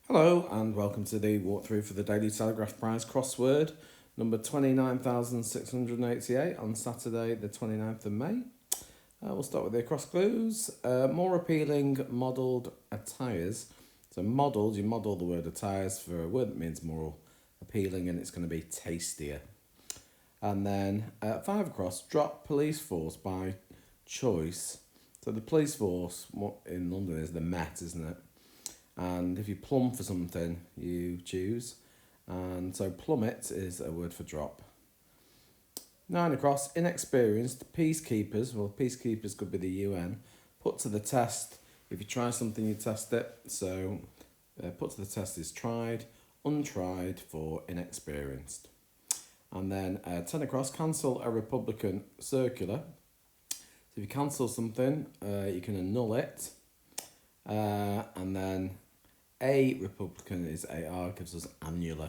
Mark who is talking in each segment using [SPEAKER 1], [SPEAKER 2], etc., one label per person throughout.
[SPEAKER 1] Hello and welcome to the walkthrough for the Daily Telegraph Prize crossword number 29,688 on Saturday the 29th of May. We'll start with the cross clues. More appealing modelled attires. So modelled, you model the word attires for a word that means more appealing and it's going to be tastier. And then 5 across, drop police force by choice. So the police force in London is the Met, isn't it? And if you plumb for something, you choose. And so plummet is a word for drop. 9 across, inexperienced peacekeepers. Well, peacekeepers could be the UN. Put to the test. If you try something, you test it. So put to the test is tried. Untried for inexperienced. And then 10 across, cancel a Republican circular. So if you cancel something, you can annul it. And then a Republican is AR, gives us annular,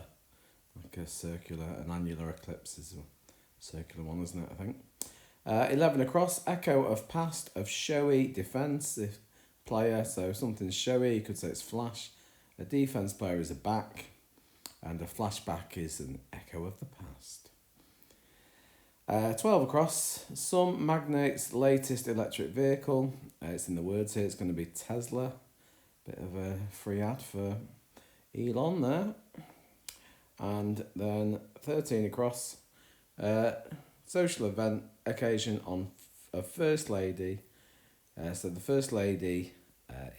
[SPEAKER 1] like a circular, an annular eclipse is a circular one, isn't it, I think. 11 across, echo of past, of showy defensive player, so something's showy, you could say it's flash. A defense player is a back, and a flashback is an echo of the past. 12 across, some magnate's latest electric vehicle, it's in the words here, it's going to be Tesla. Bit of a free ad for Elon there. And then 13 across, social event occasion on a First Lady. So the First Lady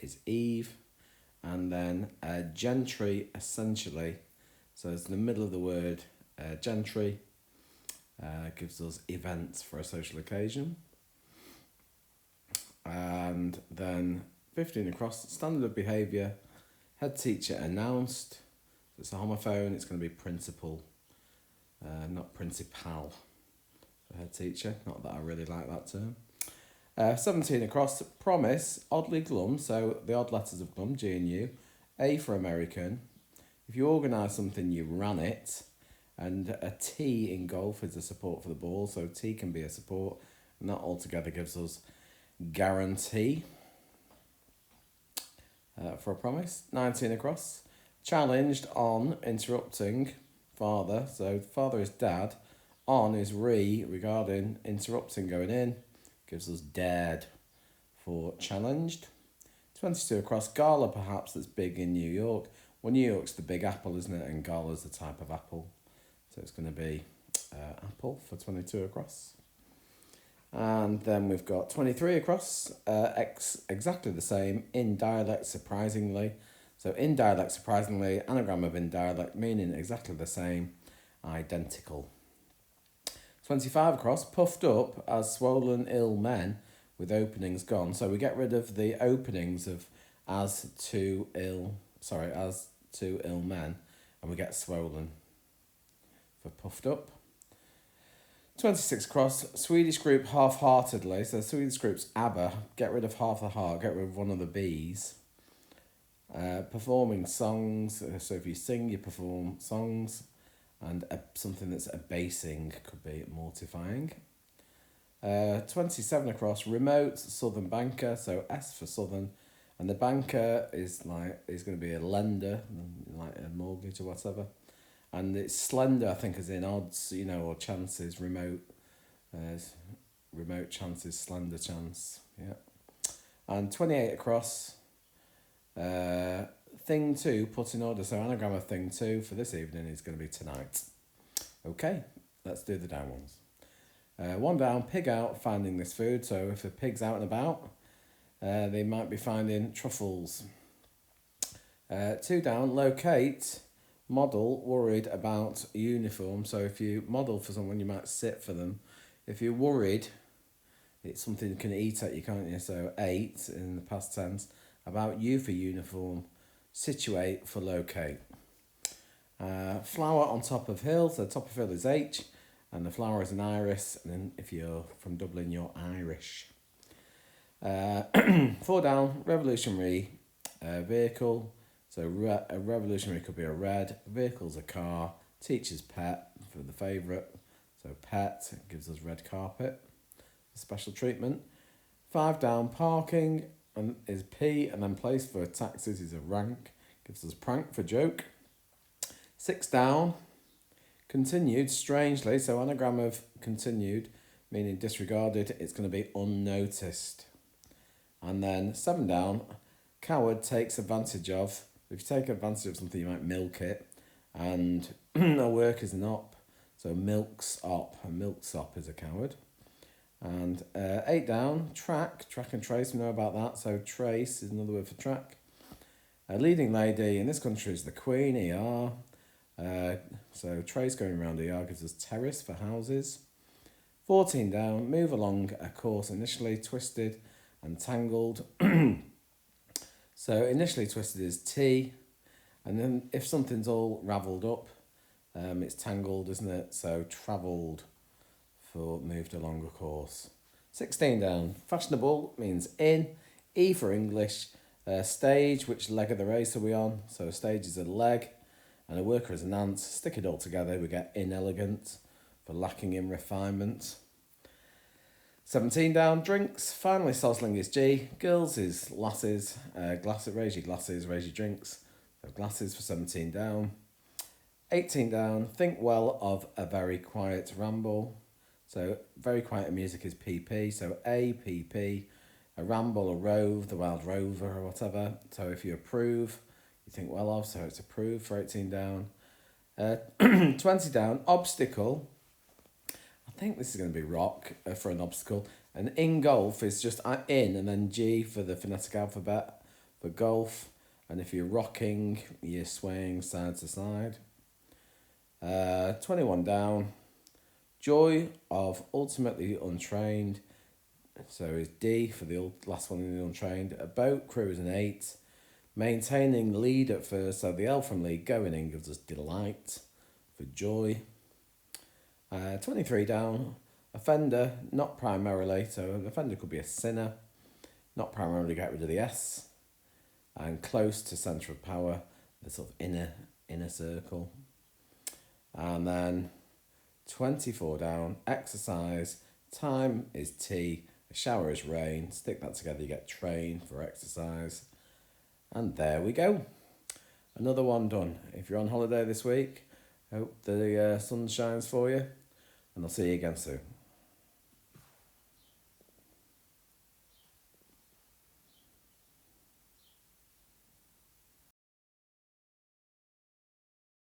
[SPEAKER 1] is Eve. And then gentry essentially. So it's in the middle of the word gentry. Gives us events for a social occasion. And then 15 across, standard of behaviour, head teacher announced. It's a homophone, it's going to be principal, not principal. For head teacher, not that I really like that term. 17 across, promise, oddly glum, so the odd letters of glum, G and U. A for American. If you organise something, you ran it. And a T in golf is a support for the ball, so T can be a support. And that altogether gives us guarantee. For a promise. 19 across. Challenged on interrupting father. So father is dad. On is regarding interrupting going in. Gives us dared for challenged. 22 across. Gala perhaps that's big in New York. Well, New York's the big apple, isn't it? And gala's the type of apple. So it's going to be apple for 22 across. And then we've got 23 across, exactly the same, in dialect surprisingly. So in dialect surprisingly, anagram of in dialect, meaning exactly the same, identical. 25 across, puffed up as swollen ill men with openings gone. So we get rid of the openings of as to ill men, and we get swollen for puffed up. 26 across, Swedish group half-heartedly. So Swedish group's ABBA, get rid of half the heart, get rid of one of the B's. Performing songs, so if you sing, you perform songs. And something that's abasing could be mortifying. 27 across, remote southern banker, so S for southern. And the banker is going to be a lender, like a mortgage or whatever. And it's slender, I think, as in odds, or chances, remote chances, slender chance, yeah. And 28 across, thing 2, put in order. So anagram of thing 2 for this evening is going to be tonight. Okay, let's do the down ones. 1 down, pig out, finding this food. So if a pig's out and about, they might be finding truffles. 2 down, locate, model, worried about uniform. So if you model for someone, you might sit for them. If you're worried, it's something you can eat at you, can't you? So 8 in the past tense. About you for uniform. Situate for locate. Flower on top of hill. So top of hill is H. And the flower is an iris. And then if you're from Dublin, you're Irish. 4 down, revolutionary vehicle. So a revolutionary could be a red, vehicle's a car, teacher's pet for the favourite. So pet gives us red carpet, special treatment. 5 down, parking is P, and then place for taxis is a rank, gives us prank for joke. 6 down, continued, strangely, so anagram of continued, meaning disregarded, it's going to be unnoticed. And then 7 down, coward takes advantage of. If you take advantage of something, you might milk it. And a work is an op, so milks op. A milksop is a coward. And 8 down, track and trace, we know about that. So trace is another word for track. A leading lady in this country is the Queen, ER. So trace going around ER gives us terrace for houses. 14 down, move along a course initially twisted and tangled. So initially twisted is T, and then if something's all ravelled up, it's tangled, isn't it? So travelled for moved along a course. 16 down, fashionable means in. E for English. Stage, which leg of the race are we on? So a stage is a leg, and a worker is an ant. Stick it all together, we get inelegant for lacking in refinement. 17 down, drinks. Finally, sozzling is G. Girls is lasses. Raise your glasses, raise your drinks. So glasses for 17 down. 18 down, think well of a very quiet ramble. So very quiet music is PP. So APP. A ramble, a rove, the wild rover or whatever. So if you approve, you think well of, so it's approved for 18 down. 20 down, obstacle. I think this is going to be rock for an obstacle. And in golf is just in and then G for the phonetic alphabet for golf. And if you're rocking, you're swaying side to side. 21 down, joy of ultimately untrained. So is D for the last one in the untrained. A boat crew is an 8. Maintaining lead at first, so the L from lead going in gives us delight for joy. 23 down, offender, not primarily, so an offender could be a sinner. Not primarily, get rid of the S. And close to centre of power, the sort of inner circle. And then 24 down, exercise, time is T. A shower is rain. Stick that together, you get train for exercise. And there we go. Another one done. If you're on holiday this week, hope the sun shines for you. And I'll see you again soon.